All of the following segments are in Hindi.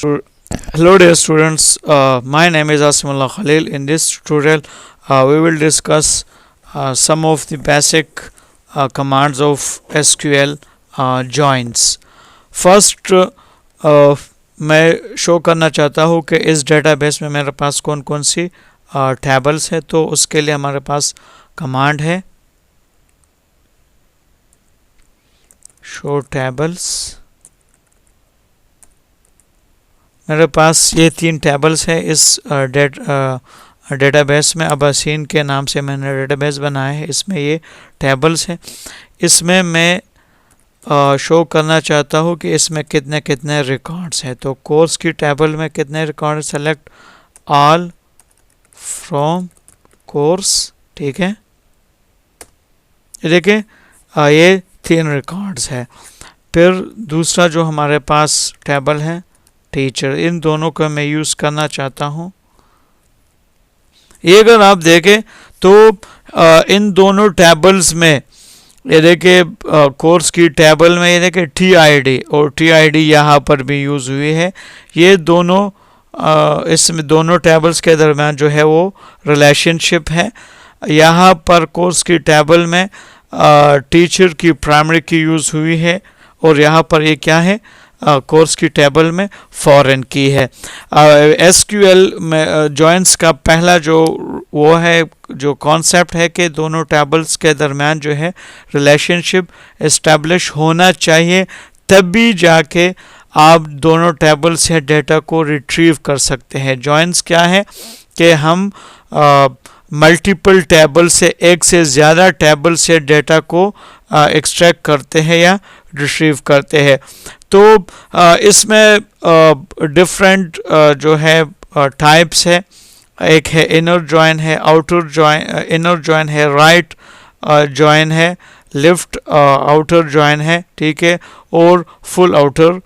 Hello dear students, my name is Asimullah Khalil. In this tutorial we will discuss some of the basic commands of SQL joins. First मैं शो करना चाहता हूँ कि इस डेटाबेस में मेरे पास कौन कौन सी टेबल्स है। तो उसके लिए हमारे पास कमांड है शो टेबल्स। मेरे पास ये 3 टेबल्स है इस डेटाबेस में। अबासीन के नाम से मैंने डेटाबेस बनाया है, इसमें ये टेबल्स हैं। इसमें मैं शो करना चाहता हूँ कि इसमें कितने कितने रिकॉर्ड्स हैं। तो कोर्स की टेबल में कितने record, select all from course, ठीक है। ये देखें ये 3 रिकॉर्ड्स है। फिर दूसरा जो हमारे पास टेबल है टीचर, इन दोनों का मैं यूज़ करना चाहता हूँ। ये अगर आप देखें तो इन दोनों टेबल्स में ये देखिए कोर्स की टेबल में ये देखिए TID और TID यहाँ पर भी यूज़ हुई है। ये दोनों इसमें दोनों टेबल्स के दरम्यान जो है वो रिलेशनशिप है। यहाँ पर कोर्स की टेबल में टीचर की प्राइमरी की यूज़ हुई है और यहाँ पर ये क्या है कोर्स की टेबल में फॉरेन की है। SQL में जॉइंस का पहला जो वो है जो कॉन्सेप्ट है कि दोनों टेबल्स के दरमियान जो है रिलेशनशिप इस्टेब्लिश होना चाहिए, तभी जाके आप दोनों टेबल से डेटा को रिट्रीव कर सकते हैं। जॉइंस क्या है कि हम मल्टीपल टेबल से, एक से ज़्यादा टेबल से डेटा को एक्सट्रैक्ट करते हैं या रिट्रीव करते हैं। तो इसमें डिफरेंट जो है टाइप्स है। एक है इनर जॉइन है, आउटर जॉइन, इनर जॉइन है, राइट जॉइन है, लेफ्ट आउटर जॉइन है, ठीक है, और फुल आउटर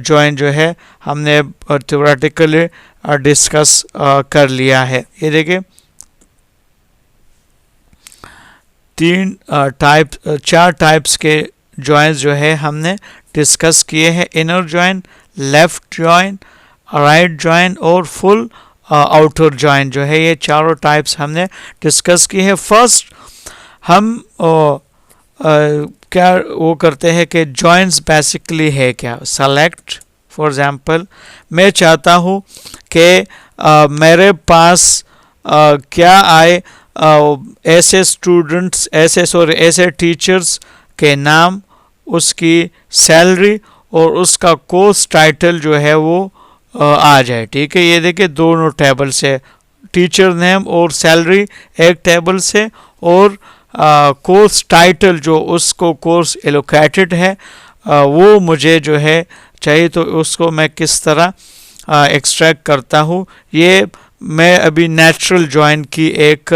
जॉइन जो है हमने थ्योरेटिकली डिस्कस कर लिया है। ये देखिए 4 टाइप्स के जॉइंस जो है हमने डिस्कस किए हैं। Inner join, left join, right join और फुल आउटर जॉइन जो है, ये चारों टाइप्स हमने डिस्कस किए हैं। फर्स्ट हम क्या वो करते हैं कि जॉइंस बेसिकली है क्या। सेलेक्ट फॉर एग्जांपल मैं चाहता हूँ कि मेरे पास क्या आए ऐसे स्टूडेंट्स, ऐसे टीचर्स के नाम, उसकी सैलरी और उसका कोर्स टाइटल जो है वो आ जाए, ठीक है। ये देखिए दोनों टेबल से, टीचर नेम और सैलरी एक टेबल से, और कोर्स टाइटल जो उसको कोर्स एलोकेटेड है वो मुझे जो है चाहिए। तो उसको मैं किस तरह एक्सट्रैक्ट करता हूँ, ये मैं अभी नेचुरल जॉइन की एक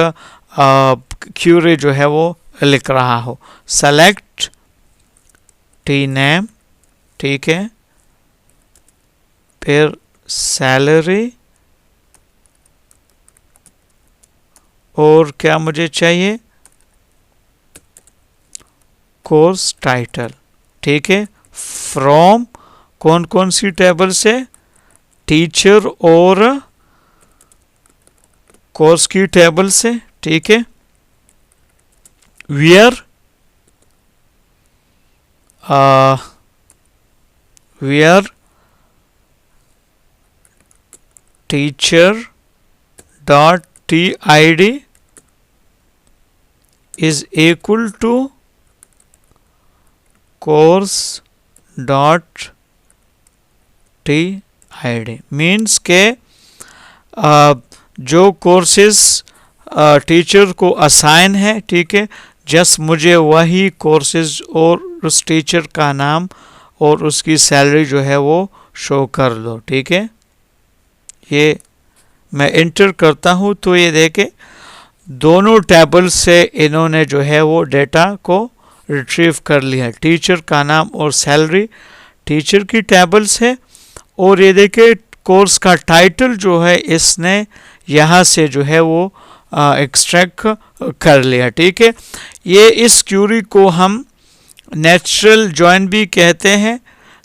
क्यूरी जो है वो लिख रहा हूँ। सेलेक्ट टी नेम, ठीक है, फिर सैलरी और क्या मुझे चाहिए, कोर्स टाइटल, ठीक है। फ्रॉम कौन कौन सी टेबल से, टीचर और कोर्स की टेबल से, ठीक है। Where teacher dot TID is equal to course dot TID means के जो कोर्सेज टीचर को असाइन है, ठीक है, जस्ट मुझे वही कोर्सेज और उस टीचर का नाम और उसकी सैलरी जो है वो शो कर दो, ठीक है। ये मैं इंटर करता हूँ तो ये देखे दोनों टेबल से इन्होंने जो है वो डेटा को रिट्रीव कर लिया। टीचर का नाम और सैलरी टीचर की टेबल से, और ये देखे कोर्स का टाइटल जो है इसने यहाँ से जो है वो एक्सट्रैक्ट कर लिया, ठीक है। ये इस क्यूरी को हम नेचुरल जॉइन भी कहते हैं।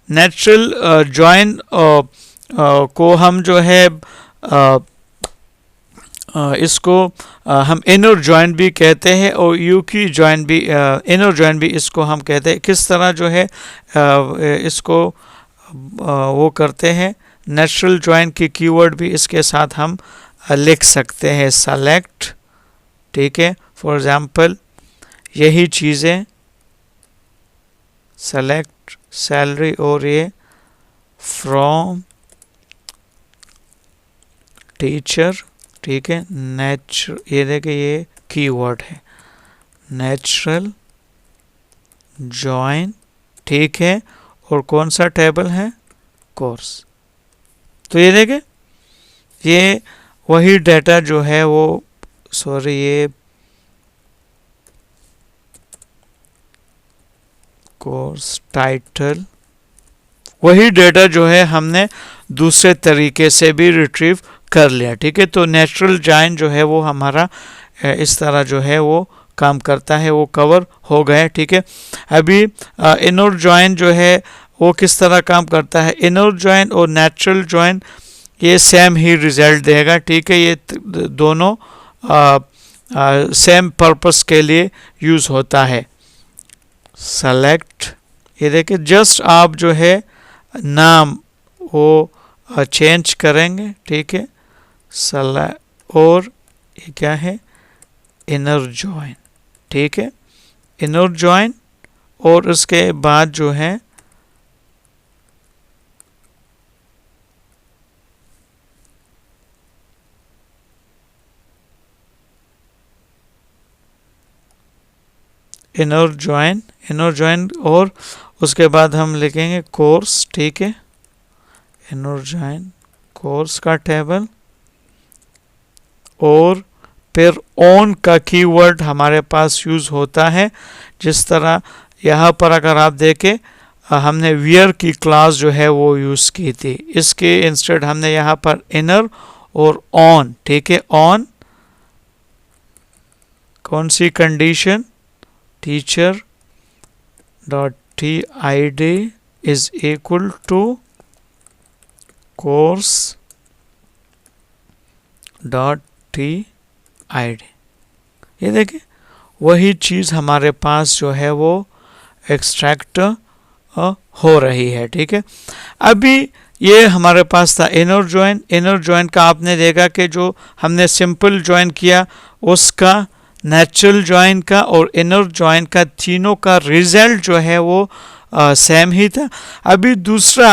नेचुरल जॉइन को हम जो है इसको हम इनर जॉइंट भी कहते हैं और यू की जॉइंट भी, इनर जॉइंट भी इसको हम कहते हैं। किस तरह जो है इसको वो करते हैं, नेचुरल जॉइंट की कीवर्ड भी इसके साथ हम लिख सकते हैं, सेलेक्ट, ठीक है। फॉर एग्जांपल यही चीज़ें सेलेक्ट सैलरी और ये फ्रॉम टीचर, ठीक है। ये देखिए ये कीवर्ड है नेचुरल जॉइन, ठीक है। और कौन सा टेबल है, कोर्स। तो ये देखें ये वही डेटा जो है वो, सॉरी ये कोर्स टाइटल, वही डेटा जो है हमने दूसरे तरीके से भी रिट्रीव कर लिया, ठीक है। तो नेचुरल जॉइन जो है वो हमारा इस तरह जो है वो काम करता है, वो कवर हो गया, ठीक है। अभी इनर जॉइन जो है वो किस तरह काम करता है, इनर जॉइन और नेचुरल जॉइन ये सेम ही रिजल्ट देगा, ठीक है। ये दोनों सेम पर्पस के लिए यूज़ होता है। सेलेक्ट, ये देखिए जस्ट आप जो है नाम वो चेंज करेंगे, ठीक है। और ये क्या है, इनर जॉइन, ठीक है। इनर जॉइन और उसके बाद जो है इनर जॉइन और उसके बाद हम लिखेंगे कोर्स, ठीक है। इनर जॉइन कोर्स का टेबल और फिर ऑन का कीवर्ड हमारे पास यूज़ होता है। जिस तरह यहाँ पर अगर आप देखें हमने वियर की क्लास जो है वो यूज़ की थी, इसके इंस्टेड हमने यहाँ पर इनर और ऑन, ठीक है। ऑन कौन सी condition, teacher dot T I D is equal to course dot T I D. ये देखिए वही चीज़ हमारे पास जो है वो एक्सट्रैक्ट हो रही है, ठीक है। अभी ये हमारे पास था इनर जॉइन का आपने देखा कि जो हमने सिंपल जॉइन किया उसका, नेचुरल जॉइन का और इनर जॉइन का, तीनों का रिजल्ट जो है वो सेम ही था। अभी दूसरा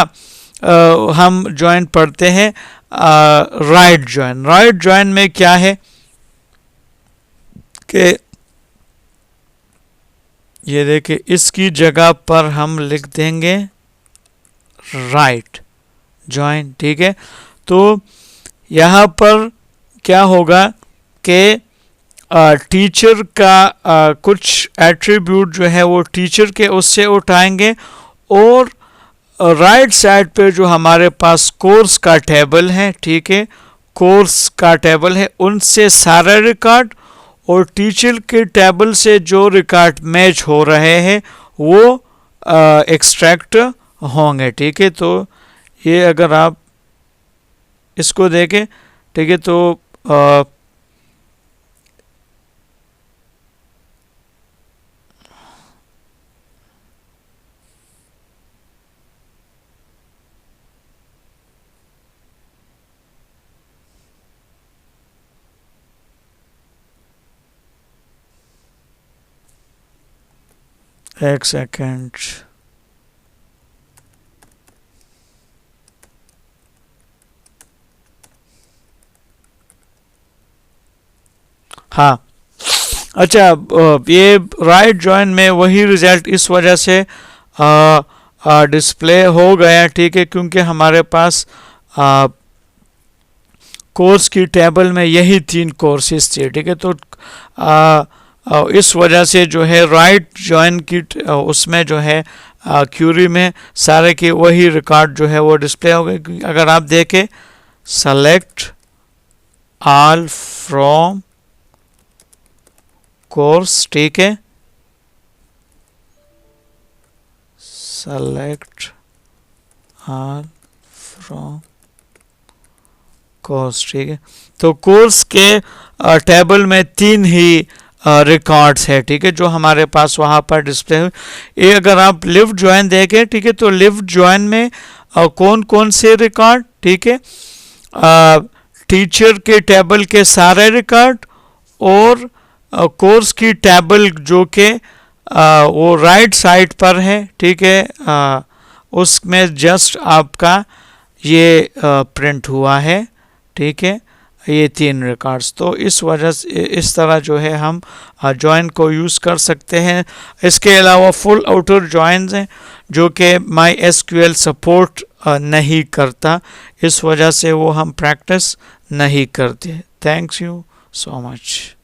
हम जॉइन पढ़ते हैं राइट जॉइन में क्या है कि ये देखिए इसकी जगह पर हम लिख देंगे राइट जॉइन, ठीक है। तो यहाँ पर क्या होगा कि टीचर का कुछ एट्रीब्यूट जो है वो टीचर के उससे उठाएंगे और राइट साइड पे जो हमारे पास कोर्स का टेबल है, ठीक है, कोर्स का टेबल है, उनसे सारा रिकॉर्ड और टीचर के टेबल से जो रिकॉर्ड मैच हो रहे हैं वो एक्सट्रैक्ट होंगे, ठीक है। तो ये अगर आप इसको देखें, ठीक है, तो एक सेकेंड, हाँ अच्छा, ये राइट जॉइन में वही रिजल्ट इस वजह से डिस्प्ले हो गया, ठीक है, क्योंकि हमारे पास कोर्स की टेबल में यही 3 कोर्सेज थे, ठीक है। तो इस वजह से जो है राइट जॉइन की उसमें जो है क्यूरी में सारे के वही रिकॉर्ड जो है वो डिस्प्ले हो गए। अगर आप देखें सेलेक्ट ऑल फ्रॉम कोर्स, ठीक है, सेलेक्ट ऑल फ्रॉम कोर्स, ठीक है। तो कोर्स के टेबल में 3 ही रिकॉर्ड्स है, ठीक है, जो हमारे पास वहाँ पर डिस्प्ले हुए। ये अगर आप लिफ्ट ज्वाइन देखें, ठीक है, तो लिफ्ट ज्वाइन में कौन कौन से रिकॉर्ड, ठीक है, टीचर के टेबल के सारे रिकॉर्ड और कोर्स की टेबल जो कि वो राइट साइड पर है, ठीक है, उसमें जस्ट आपका ये प्रिंट हुआ है, ठीक है, ये 3 रिकॉर्ड्स। तो इस वजह से इस तरह जो है हम जॉइन को यूज़ कर सकते हैं। इसके अलावा फुल आउटर जॉइंस हैं जो कि माई एसक्यूएल सपोर्ट नहीं करता, इस वजह से वो हम प्रैक्टिस नहीं करते। Thanks you so much.